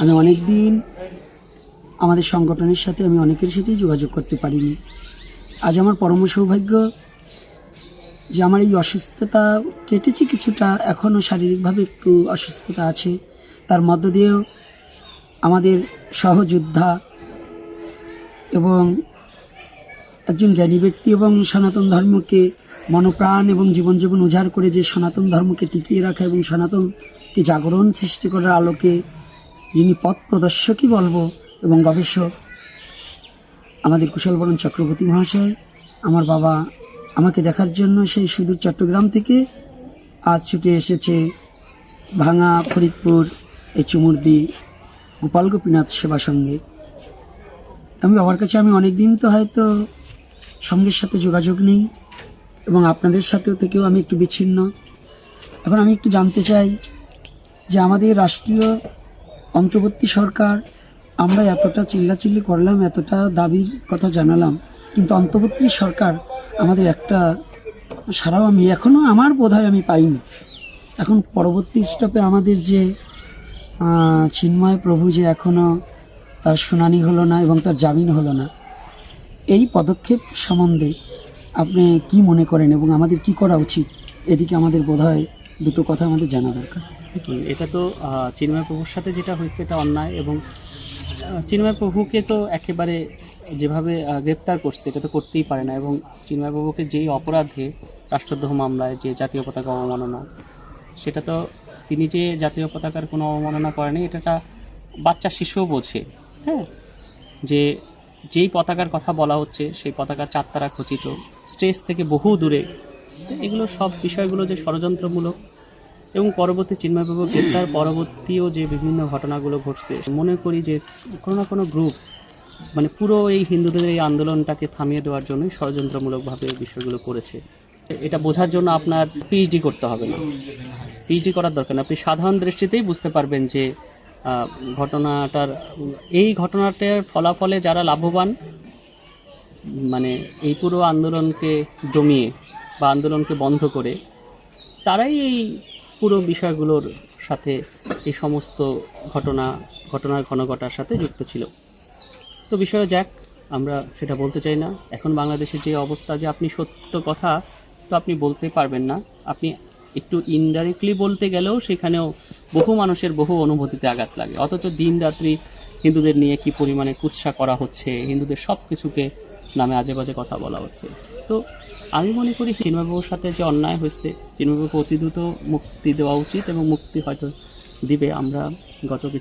আমি অনেক দিন আমাদের সংগঠনের সাথে আমি অনেকের সাথেই যোগাযোগ করতে পারিনি। আজ আমার পরম সৌভাগ্য যে আমার এই অসুস্থতা কেটেছে কিছুটা, এখনও শারীরিকভাবে একটু অসুস্থতা আছে, তার মধ্য দিয়েও আমাদের সহযোদ্ধা এবং একজন জ্ঞানী ব্যক্তি এবং সনাতন ধর্মকে মনপ্রাণ এবং জীবন উজাড় করে যে সনাতন ধর্মকে টিকিয়ে রাখা এবং সনাতনকে জাগরণ সৃষ্টি করার আলোকে যিনি পথ প্রদর্শকই বলবো এবং গবেষক, আমাদের কুশলবরণ চক্রবর্তী মহাশয়, আমার বাবা আমাকে দেখার জন্য সেই সুদূর চট্টগ্রাম থেকে আজ ছুটে এসেছে ভাঙা, ফরিদপুর, এই চুমুরদি গোপাল গোপীনাথ সেবা সঙ্গে। আমি বাবার কাছে আমি অনেক দিন তো হয়তো সঙ্গের সাথে যোগাযোগ নেই এবং আপনাদের সাথেও থেকেও আমি একটু বিচ্ছিন্ন। এখন আমি একটু জানতে চাই যে আমাদের রাষ্ট্রীয় অন্তর্বর্তী সরকার, আমরা এতটা চিল্লাচিল্লি করলাম, এতটা দাবির কথা জানালাম, কিন্তু অন্তর্বর্তী সরকার আমাদের একটা সারাও আমি এখনও আমার বোধহয় আমি পাইনি। এখন পরবর্তী স্টপে আমাদের যে চিন্ময় প্রভু যে এখনও তার শুনানি হলো না এবং তার জামিন হলো না, এই পদক্ষেপ সম্বন্ধে আপনি কি মনে করেন এবং আমাদের কি করা উচিত? এদিকে আমাদের বোধহয় দুটো কথা আমাদের জানা দরকার। এটা তো চিন্ময় প্রভুর সাথে যেটা হয়েছে এটা অন্যায়, এবং চিন্ময় প্রভুকে তো একেবারে যেভাবে গ্রেপ্তার করছে এটা তো করতেই পারে না, এবং চিন্ময় প্রভুকে যেই অপরাধে রাষ্ট্রদ্রোহ মামলায় যে জাতীয় পতাকা অবমাননা, সেটা তো তিনি যে জাতীয় পতাকার কোনো অবমাননা করেনি, এটা বাচ্চা শিশুও বোঝে। হ্যাঁ, যে যেই পতাকার কথা বলা হচ্ছে সেই পতাকার চারতারা খচিত, স্টেজ থেকে বহু দূরে, এগুলো সব বিষয়গুলো যে ষড়যন্ত্রমূলক। এবং পরবর্তী চিন্ময়বাবু গ্রেপ্তার পরবর্তীও যে বিভিন্ন ঘটনাগুলো ঘটছে, মনে করি যে কোনো না কোনো গ্রুপ মানে পুরো এই হিন্দুদের এই আন্দোলনটাকে থামিয়ে দেওয়ার জন্যই ষড়যন্ত্রমূলকভাবে বিষয়গুলো করেছে। এটা বোঝার জন্য আপনার পিএইচডি করতে হবে না, পিএইচডি করার দরকার না, আপনি সাধারণ দৃষ্টিতেই বুঝতে পারবেন যে এই ঘটনাটার ফলাফলে যারা লাভবান, মানে এই পুরো আন্দোলনকে দমিয়ে বা আন্দোলনকে বন্ধ করে, তারাই এই পুরো বিষয়গুলোর সাথে এই সমস্ত ঘটনার ঘনঘটার সাথে যুক্ত ছিল। তো বিষয় যাক, আমরা সেটা বলতে চাই না। এখন বাংলাদেশের যে অবস্থা, যে আপনি সত্য কথা তো আপনি বলতে পারবেন না, আপনি একটু ইনডাইরেক্টলি বলতে গেলেও সেখানেও বহু মানুষের বহু অনুভূতিতে আঘাত লাগে। অথচ দিন রাত্রি হিন্দুদের নিয়ে কি পরিমাণে কুৎসা করা হচ্ছে, হিন্দুদের সব কিছুকে নামে আজে বাজে কথা বলা হচ্ছে। তো আমি মনে করি চিন্ময়বাবুর সাথে যে অন্যায় হয়েছে, চিন্ময়বাবুকে অতি দ্রুত মুক্তি দেওয়া উচিত, এবং মুক্তি হয়তো দিবে। আমরা গত কিছু